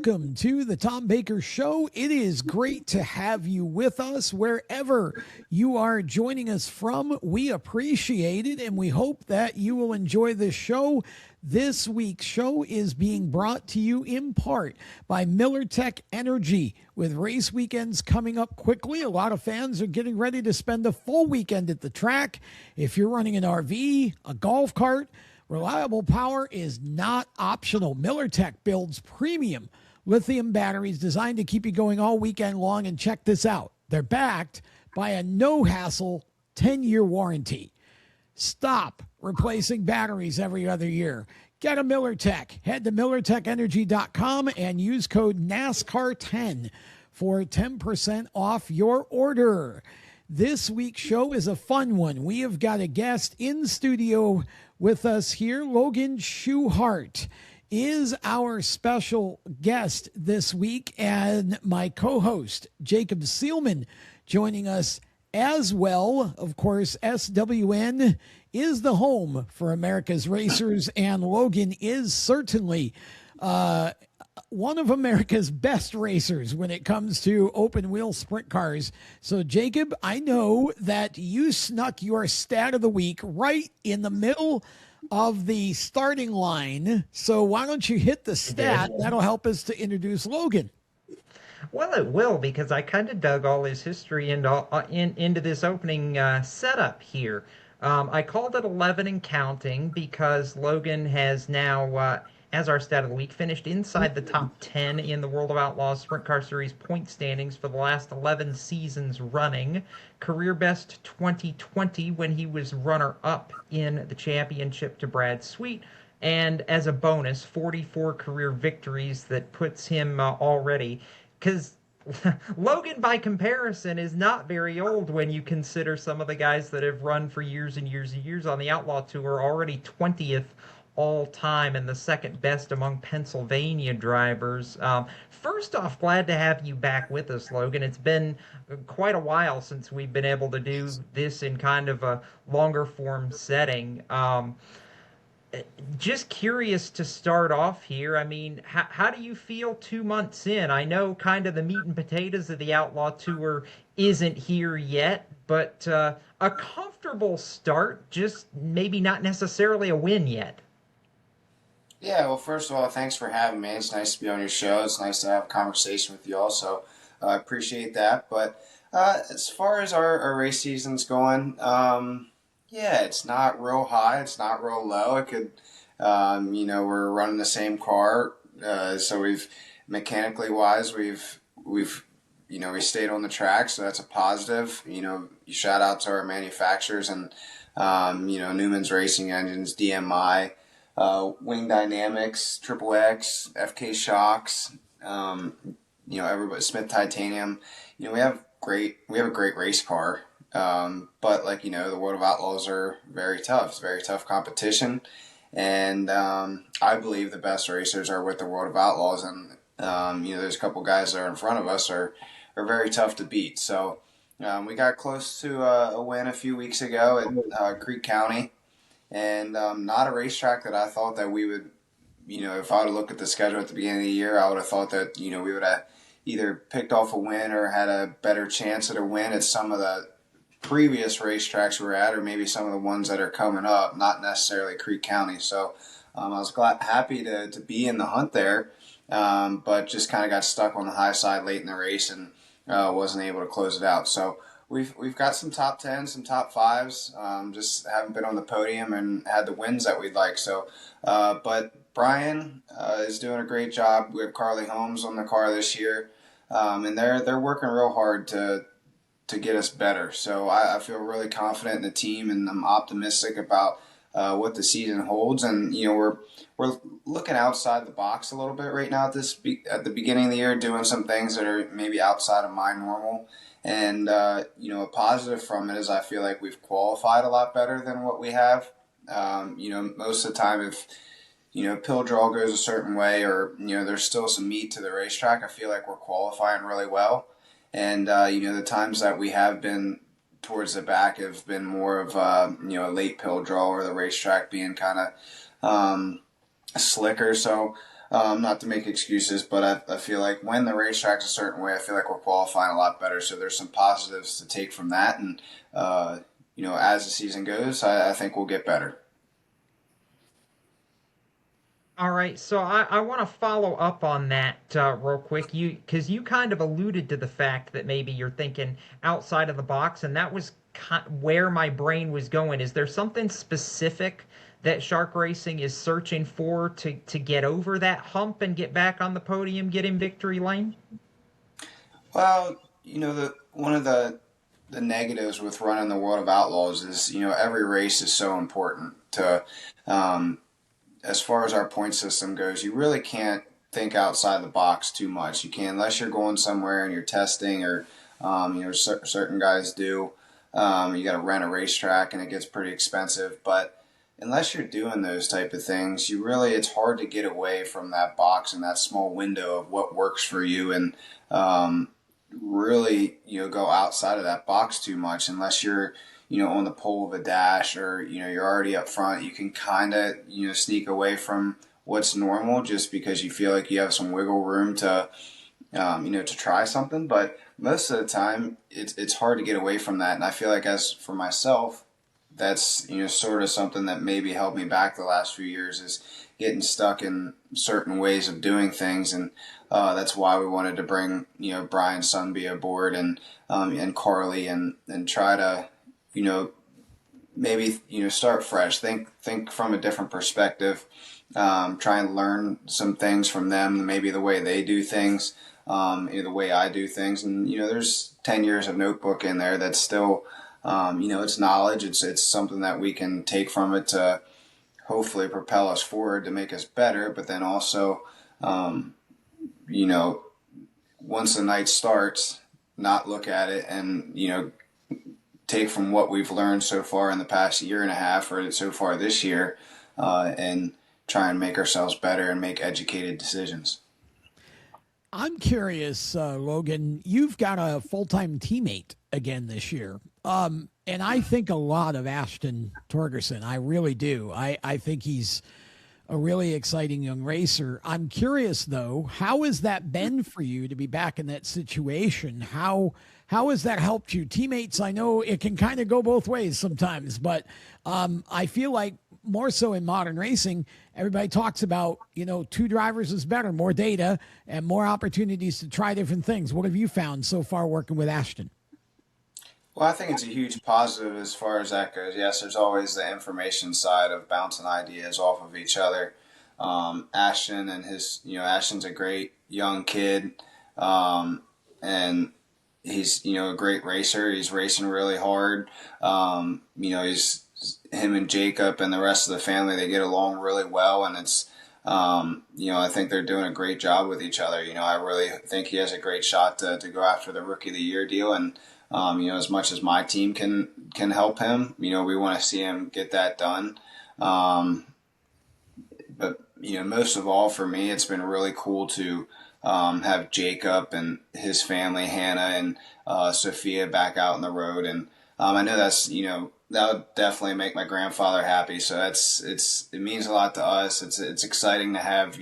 welcome to the Tom Baker Show. It is great to have you with us wherever you are joining us from. We appreciate it, and we hope that you will enjoy this show. This week's show is being brought to you in part by Miller Tech Energy. With race weekends coming up quickly, a lot of fans are getting ready to spend a full weekend at the track. If you're running an RV, a golf cart, reliable power is not optional. Miller Tech builds premium lithium batteries designed to keep you going all weekend long. And check this out. They're backed by a no-hassle 10-year warranty. Stop replacing batteries every other year. Get a Miller Tech. Head to MillerTechEnergy.com and use code NASCAR10 for 10% off your order. This week's show is a fun one. We have got a guest in studio with us here. Logan Schuchart is our special guest this week, and my co-host, Jacob Seelman, joining us as well. Of course, SWN is the home for America's racers, and Logan is certainly one of America's best racers when it comes to open wheel sprint cars. So Jacob, I know that you snuck your stat of the week right in the middle of the starting line. So why don't you hit the stat? That'll help us to introduce Logan. Well, it will, because I kind of dug all his history into this opening setup here. I called it 11 and counting because Logan has now, as our stat of the week, finished inside the top 10 in the World of Outlaws Sprint Car Series point standings for the last 11 seasons running. Career best 2020 when he was runner-up in the championship to Brad Sweet. And as a bonus, 44 career victories that puts him already, because Logan, by comparison, is not very old when you consider some of the guys that have run for years and years and years on the Outlaw Tour, already 20th all time and the second best among Pennsylvania drivers. First off, glad to have you back with us, Logan. It's been quite a while since we've been able to do this in kind of a longer form setting. Just curious to start off here. I mean, how do you feel 2 months in? I know kind of the meat and potatoes of the Outlaw Tour isn't here yet, but a comfortable start, just maybe not necessarily a win yet. Yeah, well, first of all, thanks for having me. It's nice to be on your show. It's nice to have a conversation with you all, so I appreciate that. But as far as our race season's going, yeah, it's not real high. It's not real low. It could, we're running the same car, so we've mechanically wise, we stayed on the track, so that's a positive. Shout out to our manufacturers and Newman's Racing Engines, DMI. Wing Dynamics, Triple X, FK Shocks, everybody, Smith Titanium. We have a great race car. But the World of Outlaws are very tough. It's very tough competition. And, I believe the best racers are with the World of Outlaws. And, there's a couple guys that are in front of us are very tough to beat. So, we got close to a win a few weeks ago at Creek County. And not a racetrack that I thought that we would, if I would have looked at the schedule at the beginning of the year, I would have thought that, we would have either picked off a win or had a better chance at a win at some of the previous racetracks we were at, or maybe some of the ones that are coming up, not necessarily Creek County. So I was happy to be in the hunt there, but just kind of got stuck on the high side late in the race and wasn't able to close it out. So We've got some top 10s, some top 5s, just haven't been on the podium and had the wins that we'd like. So, but Brian is doing a great job. We have Carly Holmes on the car this year, and they're working real hard to get us better. So I feel really confident in the team, and I'm optimistic about what the season holds. And we're looking outside the box a little bit right now at the beginning of the year, doing some things that are maybe outside of my normal. And, a positive from it is I feel like we've qualified a lot better than what we have. Most of the time if, pill draw goes a certain way or, there's still some meat to the racetrack, I feel like we're qualifying really well. And, the times that we have been towards the back have been more of, a late pill draw or the racetrack being kind of slicker. So, Not to make excuses, but I feel like when the racetrack's a certain way, I feel like we're qualifying a lot better. So there's some positives to take from that. And, as the season goes, I think we'll get better. All right, so I want to follow up on that real quick. Because you kind of alluded to the fact that maybe you're thinking outside of the box, and that was where my brain was going. Is there something specific that Shark Racing is searching for to get over that hump and get back on the podium, get in victory lane? Well, one of the negatives with running the World of Outlaws is, every race is so important to, as far as our point system goes, you really can't think outside the box too much. You can, unless you're going somewhere and you're testing, or certain guys do. You got to rent a racetrack and it gets pretty expensive. But unless you're doing those type of things, it's hard to get away from that box and that small window of what works for you, and really go outside of that box too much. Unless you're on the pole of a dash, or you're already up front, you can kind of sneak away from what's normal just because you feel like you have some wiggle room to to try something. But most of the time it's hard to get away from that. And I feel like, as for myself, that's sort of something that maybe held me back the last few years, is getting stuck in certain ways of doing things. And that's why we wanted to bring Brian Sunby aboard, and Carly, and try to maybe start fresh, think from a different perspective, try and learn some things from them, maybe the way they do things, the way I do things. And there's 10 years of notebook in there that's still it's knowledge. It's something that we can take from it to hopefully propel us forward, to make us better. But then also once the night starts, not look at it and take from what we've learned so far in the past year and a half, or so far this year, and try and make ourselves better and make educated decisions. I'm curious, Logan, you've got a full-time teammate again this year. And I think a lot of Ashton Torgerson. I really do. I think he's a really exciting young racer. I'm curious, though, how has that been for you to be back in that situation? How has that helped you? Teammates, I know it can kind of go both ways sometimes, but I feel like more so in modern racing, everybody talks about, two drivers is better, more data and more opportunities to try different things. What have you found so far working with Ashton? Well, I think it's a huge positive as far as that goes. Yes, there's always the information side of bouncing ideas off of each other. Ashton and Ashton's a great young kid, and he's a great racer. He's racing really hard. He's him and Jacob and the rest of the family, they get along really well, and it's I think they're doing a great job with each other. I really think he has a great shot to go after the Rookie of the Year deal, and as much as my team can help him, we want to see him get that done. But most of all for me, it's been really cool to have Jacob and his family, Hannah and Sophia, back out on the road. And I know that's that would definitely make my grandfather happy. So it means a lot to us. It's exciting to have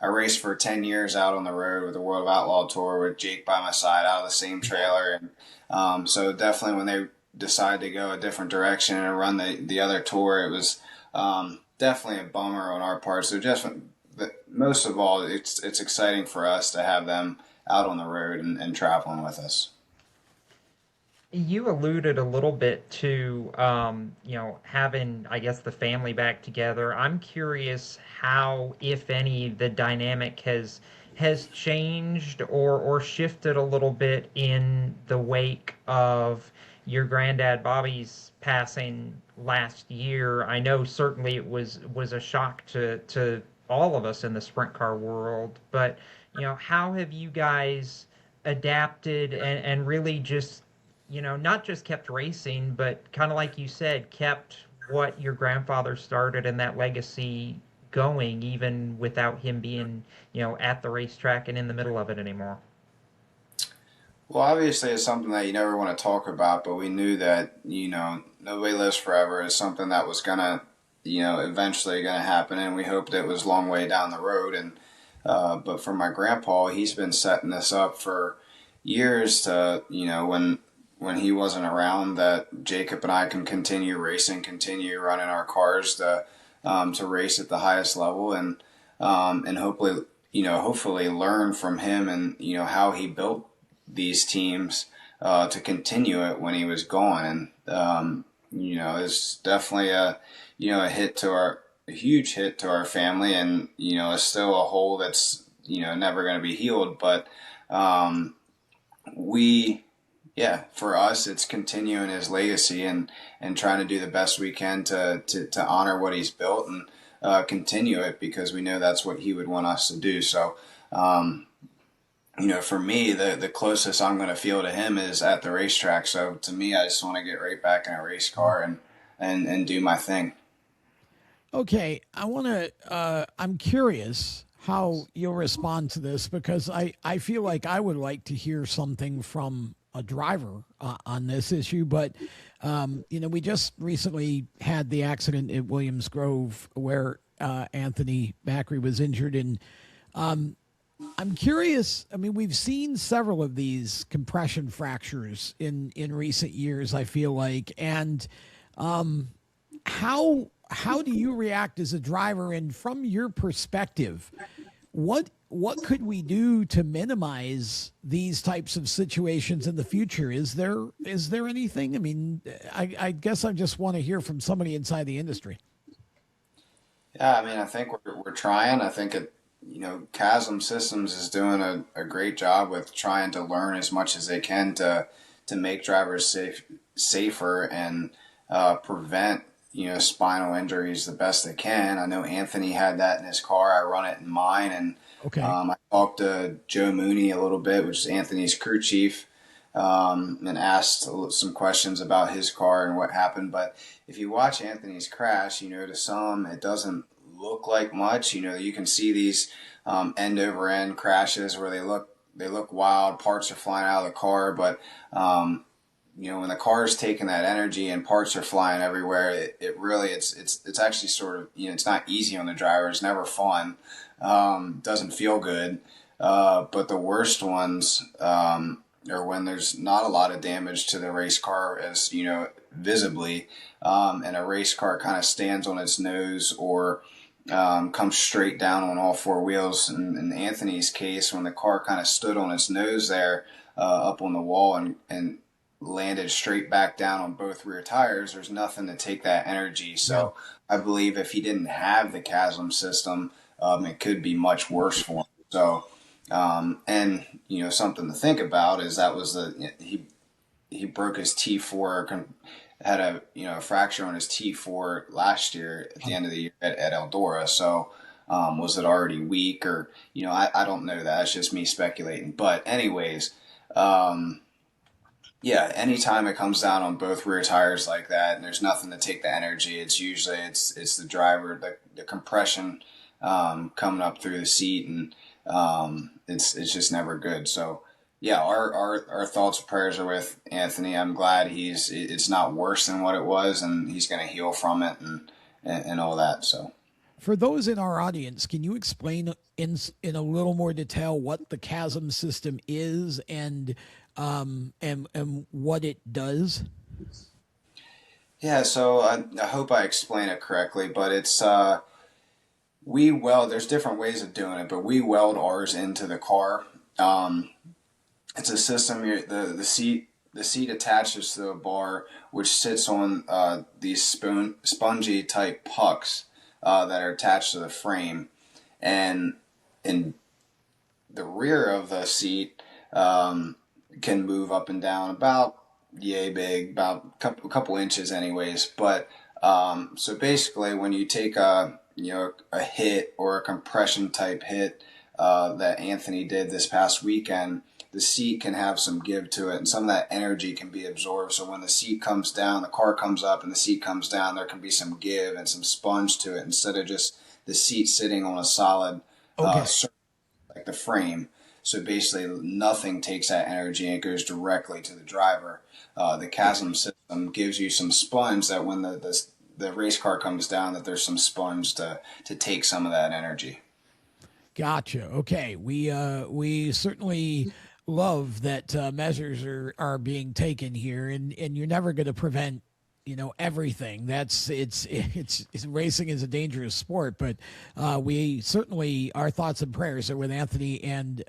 I raced for 10 years out on the road with the World of Outlaw Tour with Jake by my side, out of the same trailer. And so definitely when they decided to go a different direction and run the other tour, it was definitely a bummer on our part. So just most of all, it's exciting for us to have them out on the road and traveling with us. You alluded a little bit to, having, I guess, the family back together. I'm curious how, if any, the dynamic has changed or shifted a little bit in the wake of your granddad Bobby's passing last year. I know certainly it was a shock to all of us in the sprint car world, but how have you guys adapted and really just not just kept racing, but kind of like you said, kept what your grandfather started and that legacy going, even without him being, at the racetrack and in the middle of it anymore? Well, obviously it's something that you never want to talk about, but we knew that, nobody lives forever is something that was going to eventually going to happen, and we hoped it was a long way down the road. And but for my grandpa, he's been setting this up for years to, when he wasn't around, that Jacob and I can continue racing, continue running our cars to race at the highest level, and hopefully learn from him, and how he built these teams to continue it when he was gone. And it's definitely a huge hit to our family, and it's still a hole that's never going to be healed. But for us, it's continuing his legacy and trying to do the best we can to honor what he's built and continue it, because we know that's what he would want us to do. So, for me, the closest I'm going to feel to him is at the racetrack. So to me, I just want to get right back in a race car and do my thing. Okay, I'm curious how you'll respond to this, because I feel like I would like to hear something from a driver on this issue. But, we just recently had the accident at Williams Grove where Anthony Macri was injured. And I'm curious, we've seen several of these compression fractures in recent years, I feel like. And how do you react as a driver? And from your perspective, what could we do to minimize these types of situations in the future? Is there anything? I guess I just want to hear from somebody inside the industry. Yeah, I think we're trying. I think Chasm Systems is doing a great job with trying to learn as much as they can to make drivers safer and prevent spinal injuries the best they can. I know Anthony had that in his car. I run it in mine, and okay. I talked to Joe Mooney a little bit, which is Anthony's crew chief, and asked some questions about his car and what happened. But if you watch Anthony's crash, to some it doesn't look like much. You can see these end over end crashes where they look wild. Parts are flying out of the car, but when the car is taking that energy and parts are flying everywhere, it really it's actually sort of it's not easy on the driver. It's never fun. Doesn't feel good. But the worst ones are when there's not a lot of damage to the race car, as visibly, and a race car kind of stands on its nose or comes straight down on all four wheels. In Anthony's case, when the car kind of stood on its nose there up on the wall and landed straight back down on both rear tires, there's nothing to take that energy. So I believe if he didn't have the Chasm system, it could be much worse for him. So, and something to think about is that was he broke his T4, had a fracture on his T4 last year at the end of the year at Eldora. So, was it already weak, or I don't know that. It's just me speculating. But anyways, anytime it comes down on both rear tires like that, and there's nothing to take the energy, it's usually it's the driver, the compression coming up through the seat, and it's just never good. So our thoughts and prayers are with Anthony. I'm glad it's not worse than what it was, and he's going to heal from it and all that. So for those in our audience, can you explain in a little more detail what the Chasm system is and what it does? Yeah, so I hope I explain it correctly, but it's there's different ways of doing it, but we weld ours into the car. It's a system. The seat attaches to a bar which sits on these spongy type pucks that are attached to the frame, and in the rear of the seat can move up and down about yay big, about a couple inches anyways. But so basically when you take a hit or a compression type hit that Anthony did this past weekend, the seat can have some give to it, and some of that energy can be absorbed. So when the seat comes down, the car comes up and the seat comes down, there can be some give and some sponge to it, instead of just the seat sitting on a solid surface like the frame. So basically nothing takes that energy and it goes directly to the driver. The Chasm system gives you some sponge that when the the race car comes down, that there's some sponge to take some of that energy. Gotcha. Okay, we certainly love that measures are being taken here, and you're never going to prevent everything. That's it's racing is a dangerous sport, but we certainly, our thoughts and prayers are with Anthony, and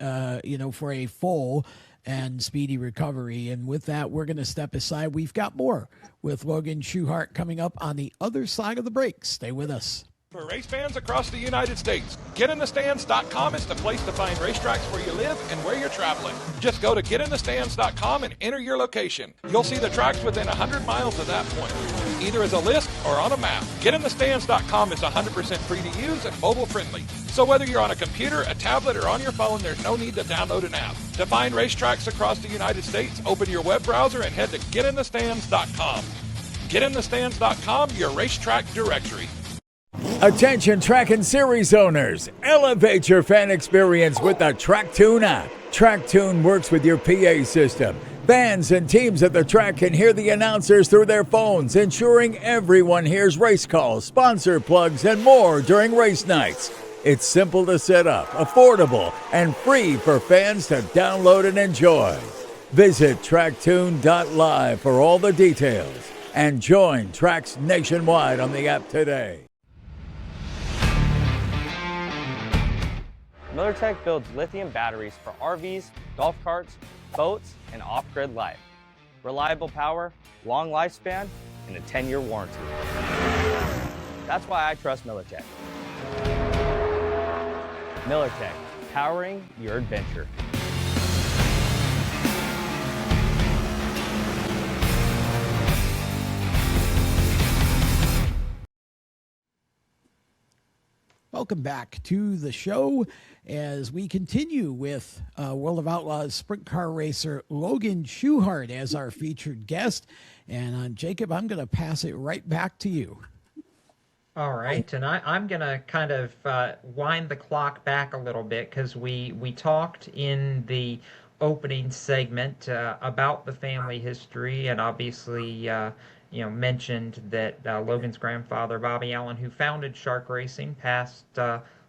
for a full and speedy recovery. And with that, we're going to step aside. We've got more with Logan Schuchart coming up on the other side of the break. Stay with us. For race fans across the United States, GetInTheStands.com is the place to find racetracks where you live and where you're traveling. Just go to GetInTheStands.com and enter your location. You'll see the tracks within 100 miles of that point, either as a list or on a map. GetInTheStands.com is 100% free to use and mobile friendly. So whether you're on a computer, a tablet, or on your phone, there's no need to download an app. To find racetracks across the United States, open your web browser and head to GetInTheStands.com. GetInTheStands.com, your racetrack directory. Attention track and series owners, elevate your fan experience with the TrackTune app. TrackTune works with your PA system. Fans and teams at the track can hear the announcers through their phones, ensuring everyone hears race calls, sponsor plugs, and more during race nights. It's simple to set up, affordable, and free for fans to download and enjoy. Visit tracktune.live for all the details and join tracks nationwide on the app today. MillerTech builds lithium batteries for RVs, golf carts, boats, and off-grid life. Reliable power, long lifespan, and a 10-year warranty. That's why I trust MillerTech. MillerTech, powering your adventure. Welcome back to the show as we continue with World of Outlaws sprint car racer Logan Schuchart as our featured guest. And Jacob, I'm going to pass it right back to you. All right, and I'm going to kind of wind the clock back a little bit, because we talked in the opening segment about the family history, and obviously mentioned that Logan's grandfather, Bobby Allen, who founded Shark Racing, passed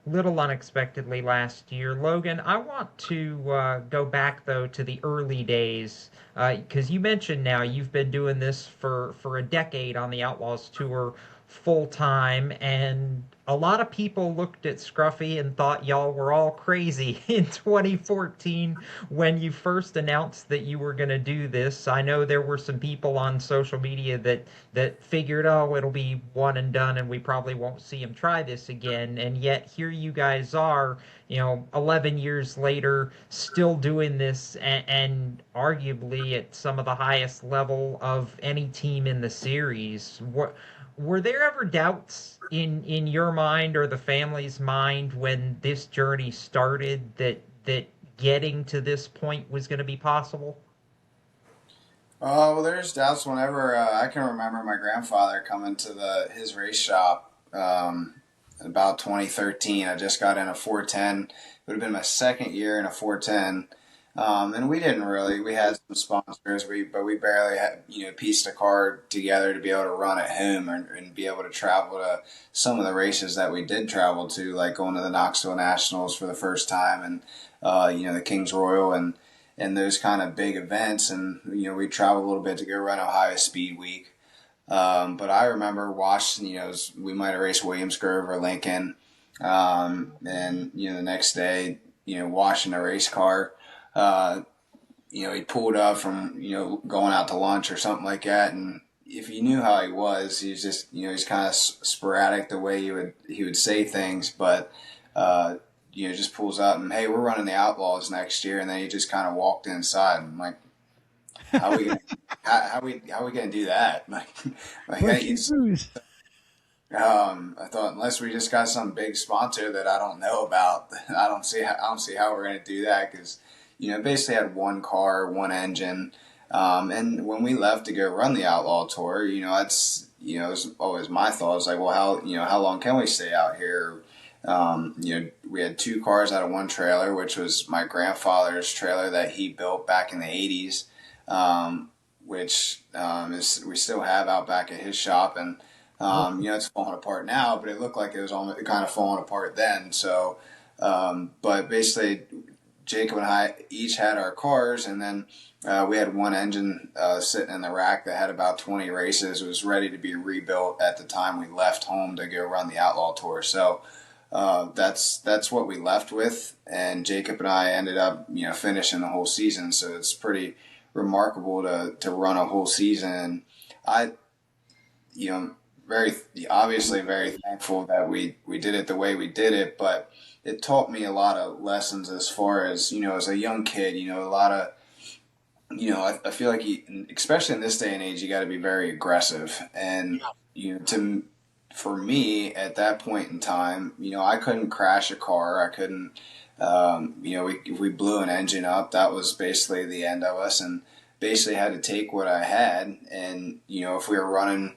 little unexpectedly last year. Logan, I want to go back, though, to the early days, because you mentioned now you've been doing this for a decade on the Outlaws Tour full-time, and a lot of people looked at Scruffy and thought y'all were all crazy in 2014 when you first announced that you were going to do this. I know there were some people on social media that figured, oh, it'll be one and done and we probably won't see him try this again, and yet here you guys are, 11 years later, still doing this, and arguably at some of the highest level of any team in the series. Were there ever doubts in your mind or the family's mind when this journey started that getting to this point was going to be possible? Well, there's doubts whenever I can remember my grandfather coming to his race shop about 2013. I just got in a 410. It would have been my second year in a 410. And we had some sponsors, but we barely had, pieced a car together to be able to run at home and be able to travel to some of the races that we did travel to, like going to the Knoxville Nationals for the first time, and, the Kings Royal and those kind of big events. And, we traveled a little bit to go run Ohio Speed Week. But I remember watching, we might have raced Williams Grove or Lincoln. And, the next day, watching a race car. He pulled up from, going out to lunch or something like that. And if you knew how he was just, he's kind of sporadic the way he would say things, but, just pulls up and, hey, we're running the Outlaws next year. And then he just kind of walked inside, and I'm like, how are we going to do that? I thought, unless we just got some big sponsor that I don't know about, I don't see how we're going to do that. 'Cause, basically had one car, one engine. And when we left to go run the Outlaw Tour, it was always my thought. I was like, well, how long can we stay out here? We had two cars out of one trailer, which was my grandfather's trailer that he built back in the 80s, which we still have out back at his shop. And It's falling apart now, but it looked like it was almost kind of falling apart then. So, but basically, Jacob and I each had our cars, and then we had one engine sitting in the rack that had about 20 races. It was ready to be rebuilt at the time we left home to go run the Outlaw Tour. So that's what we left with, and Jacob and I ended up finishing the whole season. So it's pretty remarkable to run a whole season. I very obviously very thankful that we did it the way we did it, but it taught me a lot of lessons as far as as a young kid. A lot of I feel like especially in this day and age, you got to be very aggressive. And for me at that point in time, I couldn't crash a car. I couldn't if we blew an engine up, that was basically the end of us, and basically had to take what I had. And if we were running,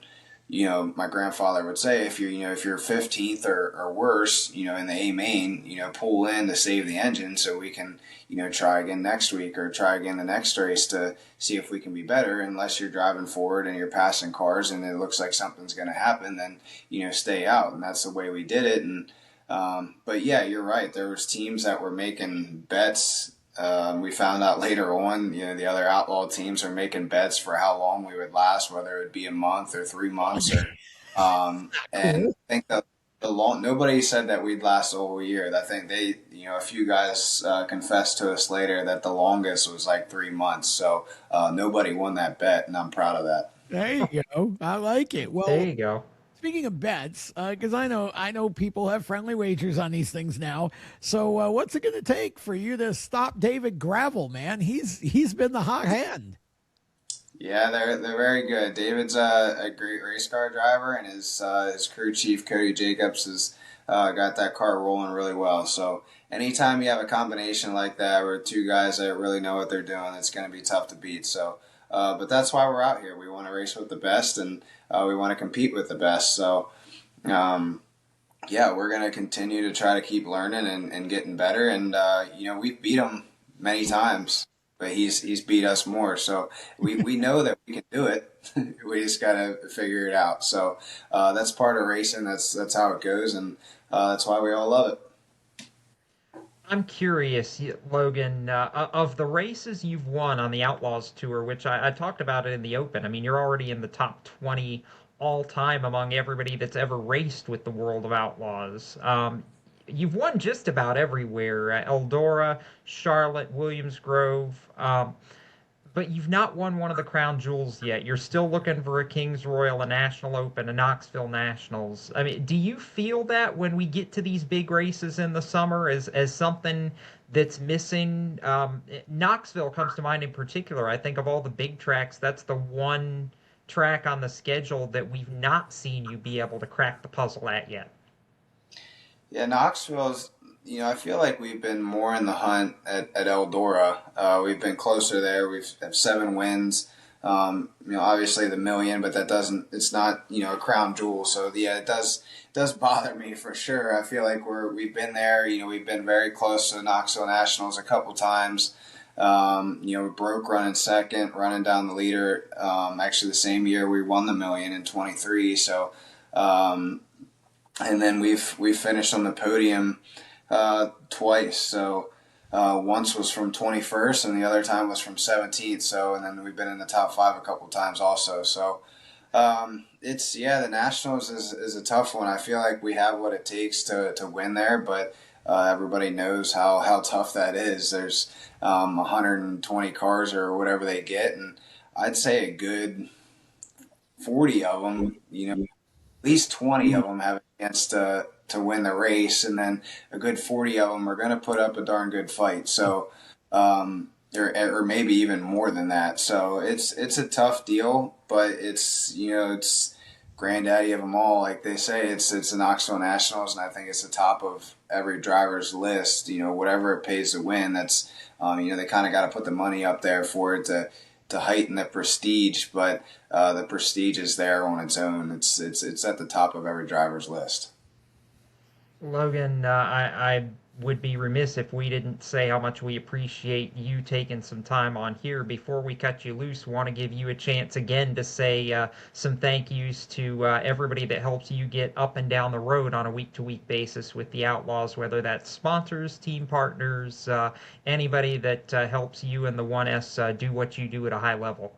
my grandfather would say, if you're 15th or worse, in the A main, pull in to save the engine so we can, try again next week or try again the next race to see if we can be better. Unless you're driving forward and you're passing cars and it looks like something's going to happen, then, stay out. And that's the way we did it. And, but yeah, you're right. There was teams that were making bets. We found out later on, the other outlaw teams are making bets for how long we would last, whether it would be a month or 3 months. Or, and I think that nobody said that we'd last the whole year. I think a few guys confessed to us later that the longest was like 3 months. So nobody won that bet, and I'm proud of that. There you go. I like it. Well, there you go. Speaking of bets, because I know people have friendly wagers on these things now. So what's it going to take for you to stop David Gravel, man? He's been the hot hand. Yeah, they're very good. David's a great race car driver, and his crew chief Cody Jacobs has got that car rolling really well. So anytime you have a combination like that with two guys that really know what they're doing, it's going to be tough to beat. So, but that's why we're out here. We want to race with the best, and we want to compete with the best. So, we're going to continue to try to keep learning and getting better. And, we've beat him many times, but he's beat us more. So we know that we can do it. We just got to figure it out. So that's part of racing. That's how it goes. And that's why we all love it. I'm curious, Logan, of the races you've won on the Outlaws Tour, which I talked about it in the Open. I mean, you're already in the top 20 all-time among everybody that's ever raced with the World of Outlaws. You've won just about everywhere, Eldora, Charlotte, Williams Grove, but you've not won one of the crown jewels yet. You're still looking for a Kings Royal, a National Open, a Knoxville Nationals. I mean, do you feel that when we get to these big races in the summer as something that's missing? Knoxville comes to mind in particular. I think of all the big tracks, that's the one track on the schedule that we've not seen you be able to crack the puzzle at yet. Yeah, Knoxville's, I feel like we've been more in the hunt at Eldora. We've been closer there. We've have 7 wins. Obviously the million, but it's not, a crown jewel. So yeah, it does bother me for sure. I feel like we've been there, we've been very close to the Knoxville Nationals a couple times. We broke running second, running down the leader. Actually the same year we won the million in 23. So, and then we've finished on the podium twice. So once was from 21st and the other time was from 17th. So, and then we've been in the top 5 a couple times also. So the Nationals is a tough one. I feel like we have what it takes to win there, but everybody knows how tough that is. There's 120 cars or whatever they get, and I'd say a good 40 of them, at least 20 of them have a chance to win the race, and then a good 40 of them are going to put up a darn good fight. So, or maybe even more than that. So it's a tough deal, but it's granddaddy of them all, like they say. It's the Knoxville Nationals, and I think it's the top of every driver's list. Whatever it pays to win, that's they kind of got to put the money up there for it to heighten the prestige, but the prestige is there on its own. It's at the top of every driver's list. Logan, I would be remiss if we didn't say how much we appreciate you taking some time on here. Before we cut you loose, want to give you a chance again to say some thank yous to everybody that helps you get up and down the road on a week-to-week basis with the Outlaws, whether that's sponsors, team partners, anybody that helps you and the 1S do what you do at a high level.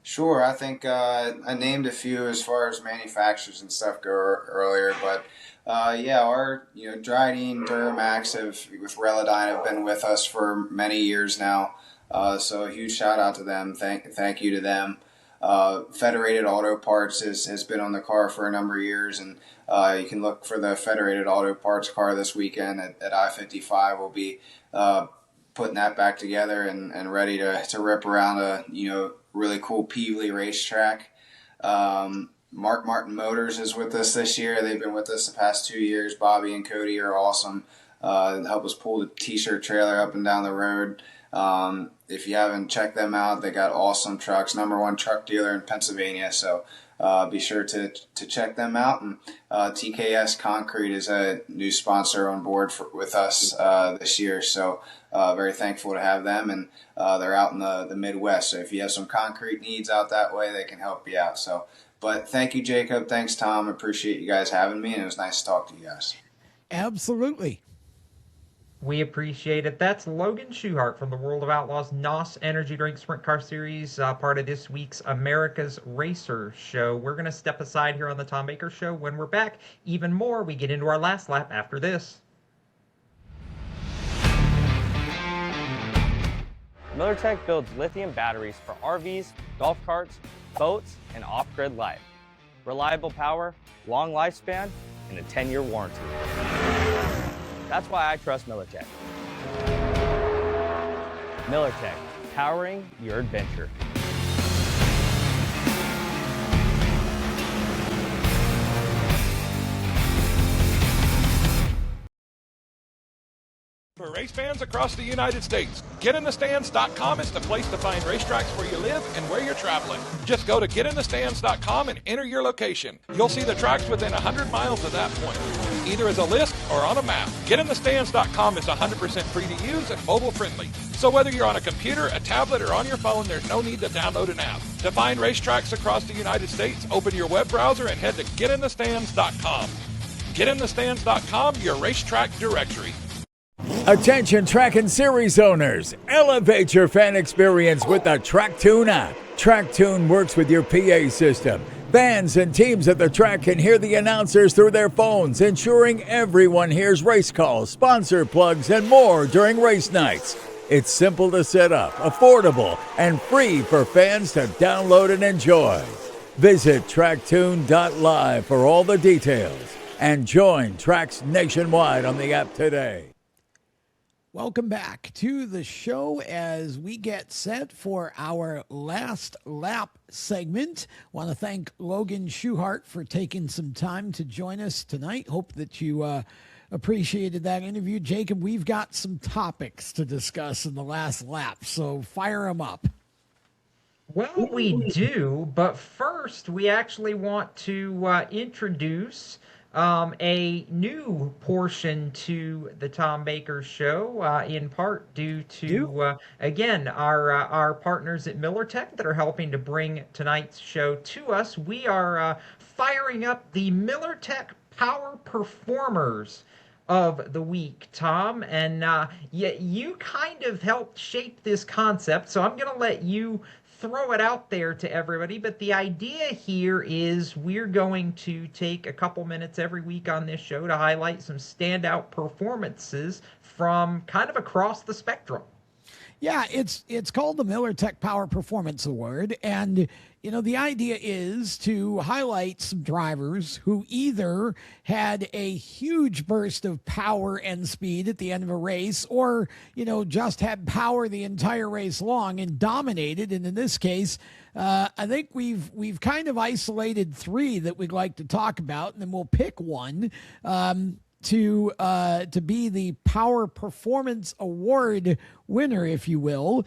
Sure, I think I named a few as far as manufacturers and stuff go earlier, but yeah, our Dryden, Duramax with Relodyne have been with us for many years now, so a huge shout out to them. Thank you to them. Federated Auto Parts has been on the car for a number of years, and you can look for the Federated Auto Parts car this weekend at I-55. We'll be putting that back together and ready to rip around a really cool Peevely racetrack. Mark Martin Motors is with us this year. They've been with us the past 2 years. Bobby and Cody are awesome. Help us pull the t-shirt trailer up and down the road. If you haven't checked them out, they got awesome trucks. #1 truck dealer in Pennsylvania. So be sure to check them out. And TKS Concrete is a new sponsor on board with us this year. So very thankful to have them. And they're out in the Midwest. So if you have some concrete needs out that way, they can help you out. So, but thank you, Jacob. Thanks, Tom. Appreciate you guys having me. And it was nice to talk to you guys. Absolutely. We appreciate it. That's Logan Schuchart from the World of Outlaws NOS Energy Drink Sprint Car Series, part of this week's America's Racer show. We're going to step aside here on the Tom Baker Show. When we're back, even more, we get into our last lap after this. MillerTech builds lithium batteries for RVs, golf carts, boats, and off-grid life. Reliable power, long lifespan, and a 10-year warranty. That's why I trust MillerTech. MillerTech, powering your adventure. For race fans across the United States, GetInTheStands.com is the place to find racetracks where you live and where you're traveling. Just go to GetInTheStands.com and enter your location. You'll see the tracks within 100 miles of that point, either as a list or on a map. GetInTheStands.com is 100% free to use and mobile friendly. So whether you're on a computer, a tablet, or on your phone, there's no need to download an app. To find racetracks across the United States, open your web browser and head to GetInTheStands.com. GetInTheStands.com, your racetrack directory. Attention track and series owners, elevate your fan experience with the TrackTune app. TrackTune works with your PA system. Fans and teams at the track can hear the announcers through their phones, ensuring everyone hears race calls, sponsor plugs, and more during race nights. It's simple to set up, affordable, and free for fans to download and enjoy. Visit tracktune.live for all the details and join tracks nationwide on the app today. Welcome back to the show as we get set for our last lap segment. Want to thank Logan Schuchart for taking some time to join us tonight. Hope that you appreciated that interview. Jacob, we've got some topics to discuss in the last lap, so fire them up. Well, we do, but first we actually want to introduce a new portion to the Tom Baker Show, in part due to, again, our partners at MillerTech that are helping to bring tonight's show to us. We are firing up the MillerTech Power Performers of the week, Tom, and you kind of helped shape this concept, so I'm going to let you throw it out there to everybody, but the idea here is we're going to take a couple minutes every week on this show to highlight some standout performances from kind of across the spectrum. Yeah, it's called the MillerTech Power Performance Award, and the idea is to highlight some drivers who either had a huge burst of power and speed at the end of a race, or just had power the entire race long and dominated. And in this case, I think we've kind of isolated three that we'd like to talk about, and then we'll pick one to be the Power Performance Award winner, if you will.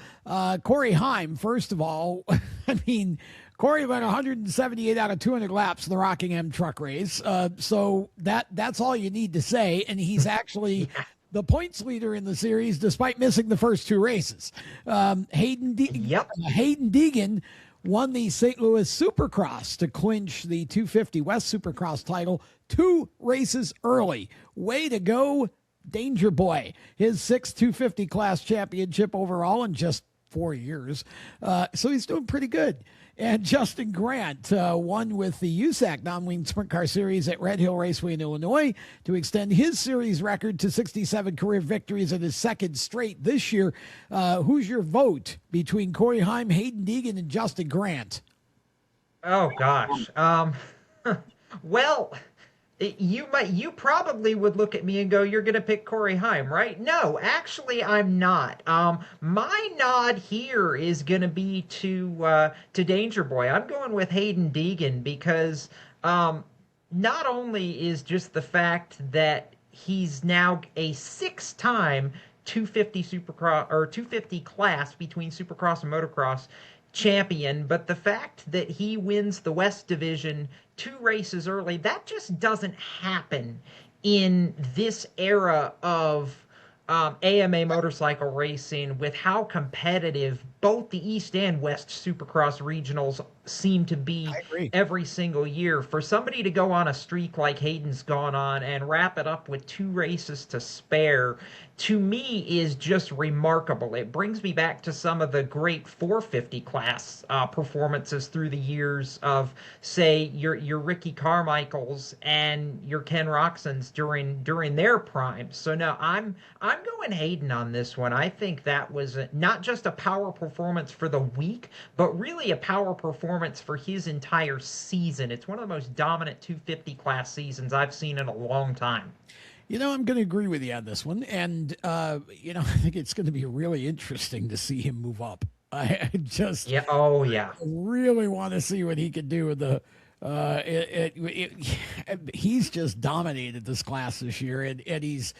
Corey Heim, first of all, I mean, Corey went 178 out of 200 laps in the Rockingham truck race. So that's all you need to say. And he's actually the points leader in the series, despite missing the first two races. Hayden Deegan won the St. Louis Supercross to clinch the 250 West Supercross title 2 races early. Way to go, Danger Boy. His 6th 250 class championship overall in just 4 years. So he's doing pretty good. And Justin Grant won with the USAC non-wing sprint car series at Red Hill Raceway in Illinois to extend his series record to 67 career victories in his second straight this year. Who's your vote between Corey Heim, Hayden Deegan, and Justin Grant? Oh, gosh. Well, you probably would look at me and go, you're going to pick Corey Heim, right? No, actually, I'm not. My nod here is going to be to Danger Boy. I'm going with Hayden Deegan because not only is just the fact that he's now a 6-time 250 Supercross or 250 class between Supercross and Motocross champion, but the fact that he wins the West Division 2 races early, that just doesn't happen in this era of AMA motorcycle racing, with how competitive both the East and West Supercross regionals seem to be every single year. For somebody to go on a streak like Hayden's gone on and wrap it up with 2 races to spare, to me is just remarkable. It brings me back to some of the great 450 class performances through the years of, say, your Ricky Carmichaels and your Ken Roxons during their prime. So no, I'm going Hayden on this one. I think that was not just a power performance for the week, but really a power performance for his entire season. It's one of the most dominant 250 class seasons I've seen in a long time. You know, I'm going to agree with you on this one. And, I think it's going to be really interesting to see him move up. I just really want to see what he can do with the he's just dominated this class this year. And he's,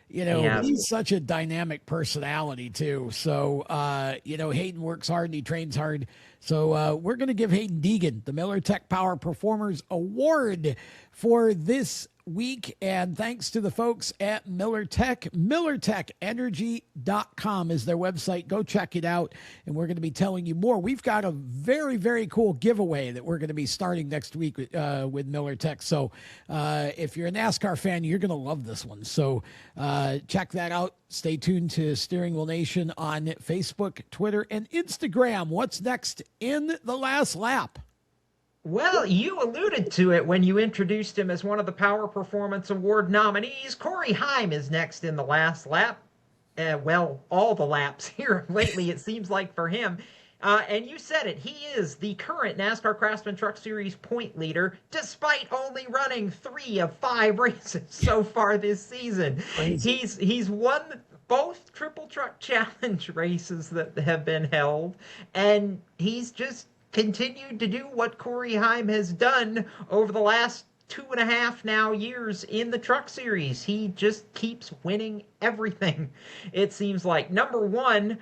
he's such a dynamic personality too. So, Hayden works hard and he trains hard. So we're going to give Hayden Deegan the Miller Tech Power Performers Award for this week. And thanks to the folks at Miller Tech. MillerTechEnergy.com is their website. Go check it out. And we're going to be telling you more. We've got a very, very cool giveaway that we're going to be starting next week with Miller Tech. So if you're a NASCAR fan, you're going to love this one. So check that out. Stay tuned to Steering Wheel Nation on Facebook, Twitter, and Instagram. What's next in the last lap? Well, you alluded to it when you introduced him as one of the Power Performance Award nominees. Corey Heim is next in the last lap. All the laps here lately, it seems like, for him. And you said it, he is the current NASCAR Craftsman Truck Series point leader, despite only running 3 of 5 races so far this season. He's won both Triple Truck Challenge races that have been held, and he's just continued to do what Corey Heim has done over the last 2.5 years in the Truck Series. He just keeps winning everything, it seems like. Number one,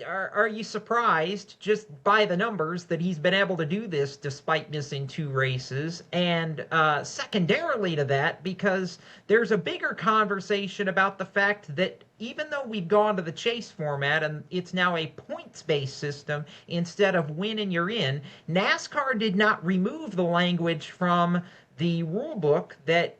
are you surprised just by the numbers that he's been able to do this despite missing 2 races? And secondarily to that, because there's a bigger conversation about the fact that even though we've gone to the chase format and it's now a points-based system instead of win and you're in, NASCAR did not remove the language from the rule book that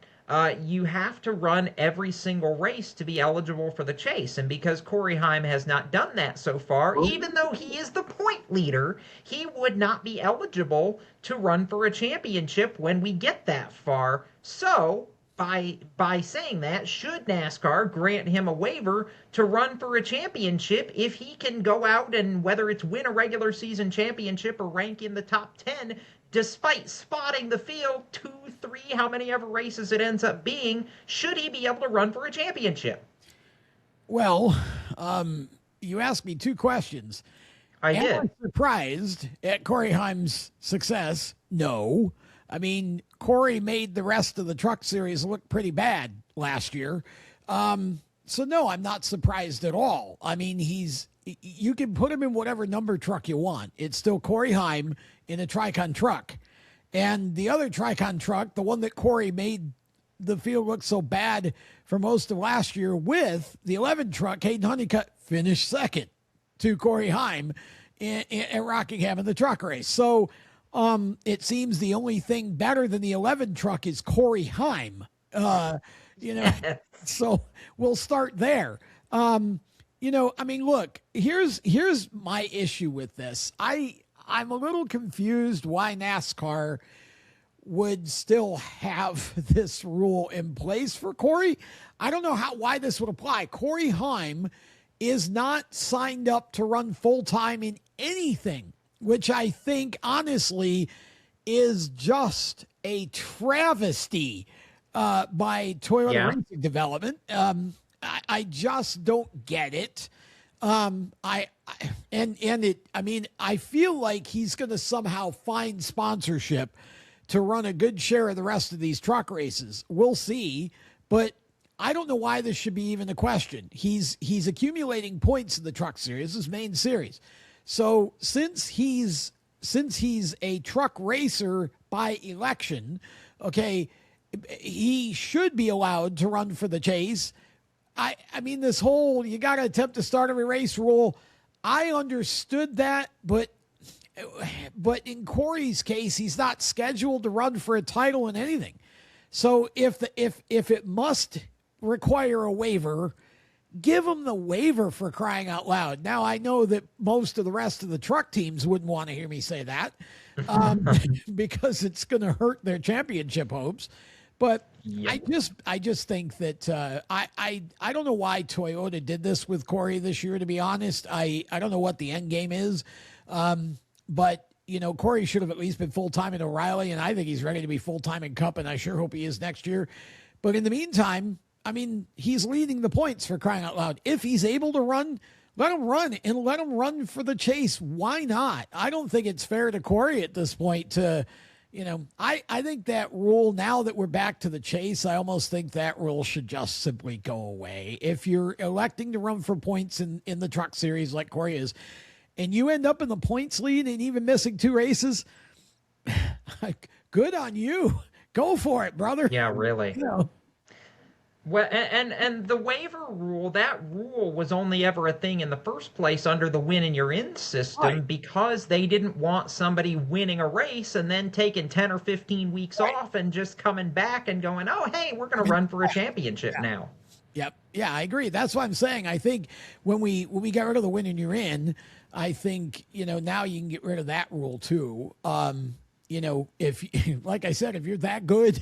you have to run every single race to be eligible for the chase. And because Corey Heim has not done that so far, even though he is the point leader, he would not be eligible to run for a championship when we get that far. So by saying that, should NASCAR grant him a waiver to run for a championship if he can go out and, whether it's win a regular season championship or rank in the top 10, despite spotting the field 2, 3, how many ever races it ends up being, should he be able to run for a championship? Well, you asked me 2 questions. I did. Am I surprised at Corey Heim's success? No. I mean, Corey made the rest of the Truck Series look pretty bad last year. So no, I'm not surprised at all. I mean, you can put him in whatever number truck you want. It's still Corey Heim in a Tricon truck. And the other Tricon truck, the one that Corey made the field look so bad for most of last year with, the 11 truck, Caden Honeycutt finished second to Corey Heim at Rockingham in the truck race. So it seems the only thing better than the 11 truck is Corey Heim. So we'll start there. I mean, look, here's my issue with this. I'm a little confused why NASCAR would still have this rule in place for Corey. I don't know why this would apply. Corey Heim is not signed up to run full-time in anything, which I think honestly is just a travesty by Toyota Racing Development. I just don't get it. I feel like he's going to somehow find sponsorship to run a good share of the rest of these truck races. We'll see, but I don't know why this should be even a question. He's accumulating points in the truck series, his main series. So since he's a truck racer by election, okay, he should be allowed to run for the chase. I mean, this whole, you got to attempt to start every race rule, I understood that, but in Corey's case, he's not scheduled to run for a title in anything. So if it must require a waiver, give him the waiver, for crying out loud. Now, I know that most of the rest of the truck teams wouldn't want to hear me say that because it's going to hurt their championship hopes. But yep. I just think that I don't know why Toyota did this with Corey this year, to be honest. I don't know what the end game is. But, Corey should have at least been full-time in O'Reilly, and I think he's ready to be full-time in Cup, and I sure hope he is next year. But in the meantime, I mean, he's leading the points, for crying out loud. If he's able to run, let him run, and let him run for the chase. Why not? I don't think it's fair to Corey at this point to, I think that rule, now that we're back to the chase, I almost think that rule should just simply go away. If you're electing to run for points in the truck series like Corey is, and you end up in the points lead and even missing 2 races, good on you. Go for it, brother. Yeah, really. Well, and the waiver rule, that rule was only ever a thing in the first place under the win and you're in system, because they didn't want somebody winning a race and then taking 10 or 15 weeks off and just coming back and going, oh, hey, we're going to run for a championship now. Yep. Yeah, I agree. That's what I'm saying. I think when we get rid of the win and you're in, I think, now you can get rid of that rule too. If, like I said, if you're that good,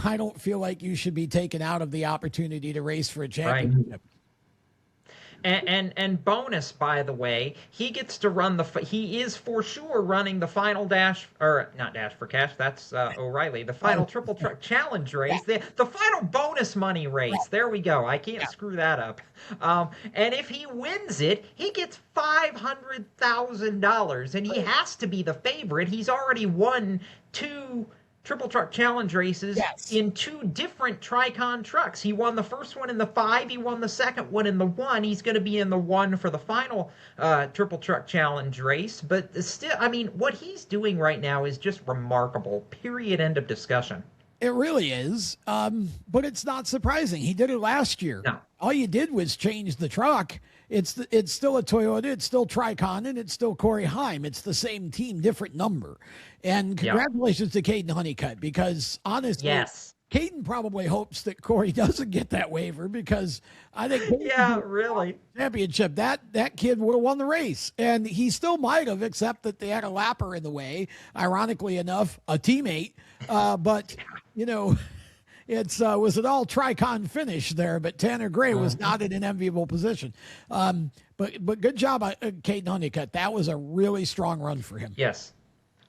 I don't feel like you should be taken out of the opportunity to race for a championship. Right. And bonus, by the way, he gets to run he is for sure running the final dash, or not Dash for Cash, that's O'Reilly, the final Triple Truck Challenge race, the final bonus money race. There we go. I can't screw that up. And if he wins it, he gets $500,000, and he has to be the favorite. He's already won 2 Triple Truck Challenge races in 2 different Tricon trucks. He won the first one in the 5. He won the second one in the 1. He's going to be in the 1 for the final Triple Truck Challenge race. But still, I mean, what he's doing right now is just remarkable. Period. End of discussion. It really is. But it's not surprising. He did it last year. No. All you did was change the truck. It's still a Toyota, it's still Tricon, and it's still Corey Heim. It's the same team, different number. And congratulations to Caden Honeycutt, because honestly, Caden probably hopes that Corey doesn't get that waiver, because I think really championship, that kid would have won the race, and he still might have, except that they had a lapper in the way, ironically enough, a teammate. But it was an all Tricon finish there, but Tanner Gray was not in an enviable position. But good job, Caden Honeycutt. That was a really strong run for him. Yes.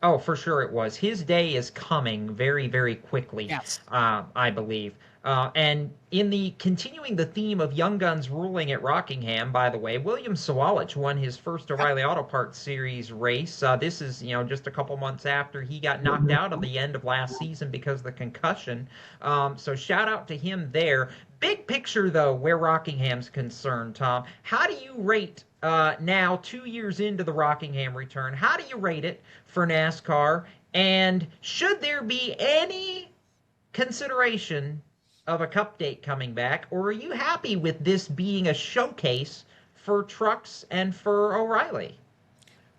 Oh, for sure it was. His day is coming very, very quickly, I believe. And continuing the theme of Young Guns ruling at Rockingham, by the way, William Sawalich won his first O'Reilly Auto Parts Series race. This is, just a couple months after he got knocked out at the end of last season because of the concussion. So shout out to him there. Big picture, though, where Rockingham's concerned, Tom, how do you rate now 2 years into the Rockingham return? How do you rate it for NASCAR? And should there be any consideration of a cup date coming back, or are you happy with this being a showcase for trucks and for O'Reilly?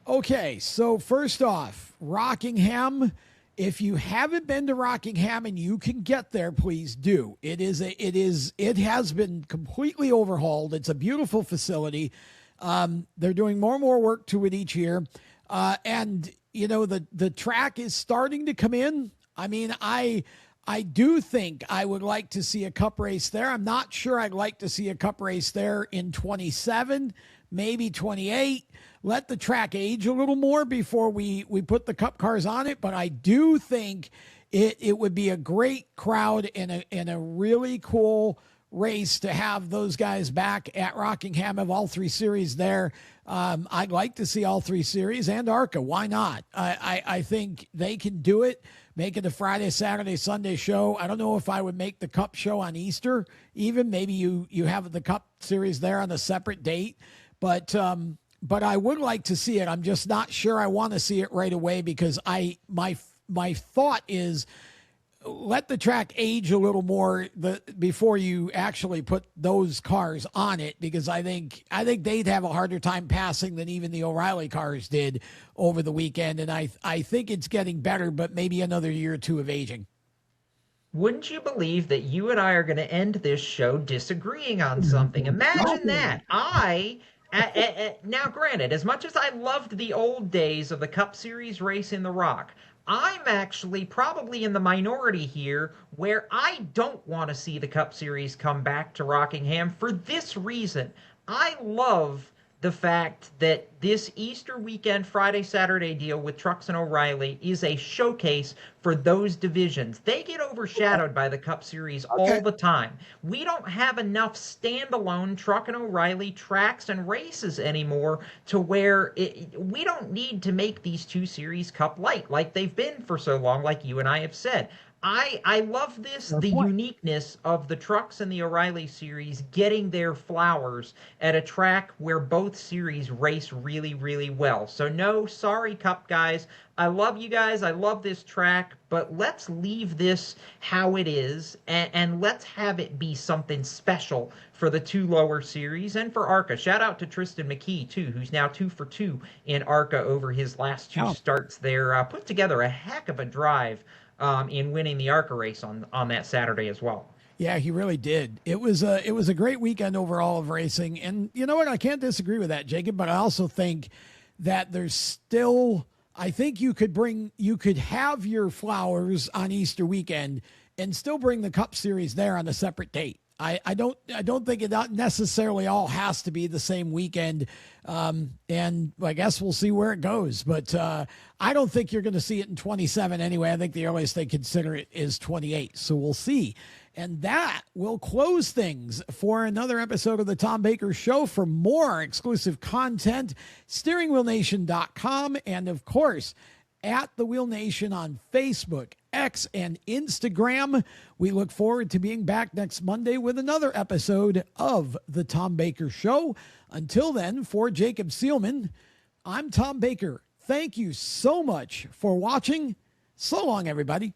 Okay, so first off, Rockingham. If you haven't been to Rockingham and you can get there, please do. It has been completely overhauled. It's a beautiful facility. They're doing more and more work to it each year. And you know, the track is starting to come in. I mean, I do think I would like to see a cup race there. I'm not sure I'd like to see a cup race there in 27, maybe 28. Let the track age a little more before we put the cup cars on it. But I do think it would be a great crowd and a really cool race to have those guys back at Rockingham, of all three series there. I'd like to see all three series and ARCA. Why not? I think they can do it. Make it a Friday, Saturday, Sunday show. I don't know if I would make the cup show on Easter. Even maybe you have the cup series there on a separate date. But I would like to see it. I'm just not sure I want to see it right away, because my thought is let the track age a little more before you actually put those cars on it, because I think they'd have a harder time passing than even the O'Reilly cars did over the weekend. And I think it's getting better, but maybe another year or two of aging. Wouldn't you believe that you and I are going to end this show disagreeing on something? Imagine that. Now, granted, as much as I loved the old days of the Cup Series race in the Rock, I'm actually probably in the minority here, where I don't want to see the Cup Series come back to Rockingham for this reason. I love the fact that this Easter weekend, Friday, Saturday deal with Trucks and O'Reilly is a showcase for those divisions. They get overshadowed by the Cup Series all the time. We don't have enough standalone Truck and O'Reilly tracks and races anymore to where we don't need to make these two series Cup light like they've been for so long, like you and I have said. I love this, the uniqueness of the Trucks and the O'Reilly series getting their flowers at a track where both series race really, really well. So no, sorry, Cup guys. I love you guys. I love this track, but let's leave this how it is, and let's have it be something special for the two lower series and for ARCA. Shout out to Tristan McKee, too, who's now 2 for 2 in ARCA over his last two starts there. Put together a heck of a drive in winning the ARCA race on that Saturday as well. Yeah, he really did. It was a great weekend overall of racing. And you know what? I can't disagree with that, Jacob, but I also think that there's still, I think you could have your flowers on Easter weekend and still bring the Cup Series there on a separate date. I don't think it necessarily all has to be the same weekend. And I guess we'll see where it goes, but I don't think you're going to see it in 27 anyway. I think the earliest they consider it is 28. So we'll see. And that will close things for another episode of the Tom Baker Show. For more exclusive content, steeringwheelnation.com, and of course, at The Wheel Nation on Facebook, X, and Instagram. We look forward to being back next Monday with another episode of The Tom Baker Show. Until then, for Jacob Seelman, I'm Tom Baker. Thank you so much for watching. So long, everybody.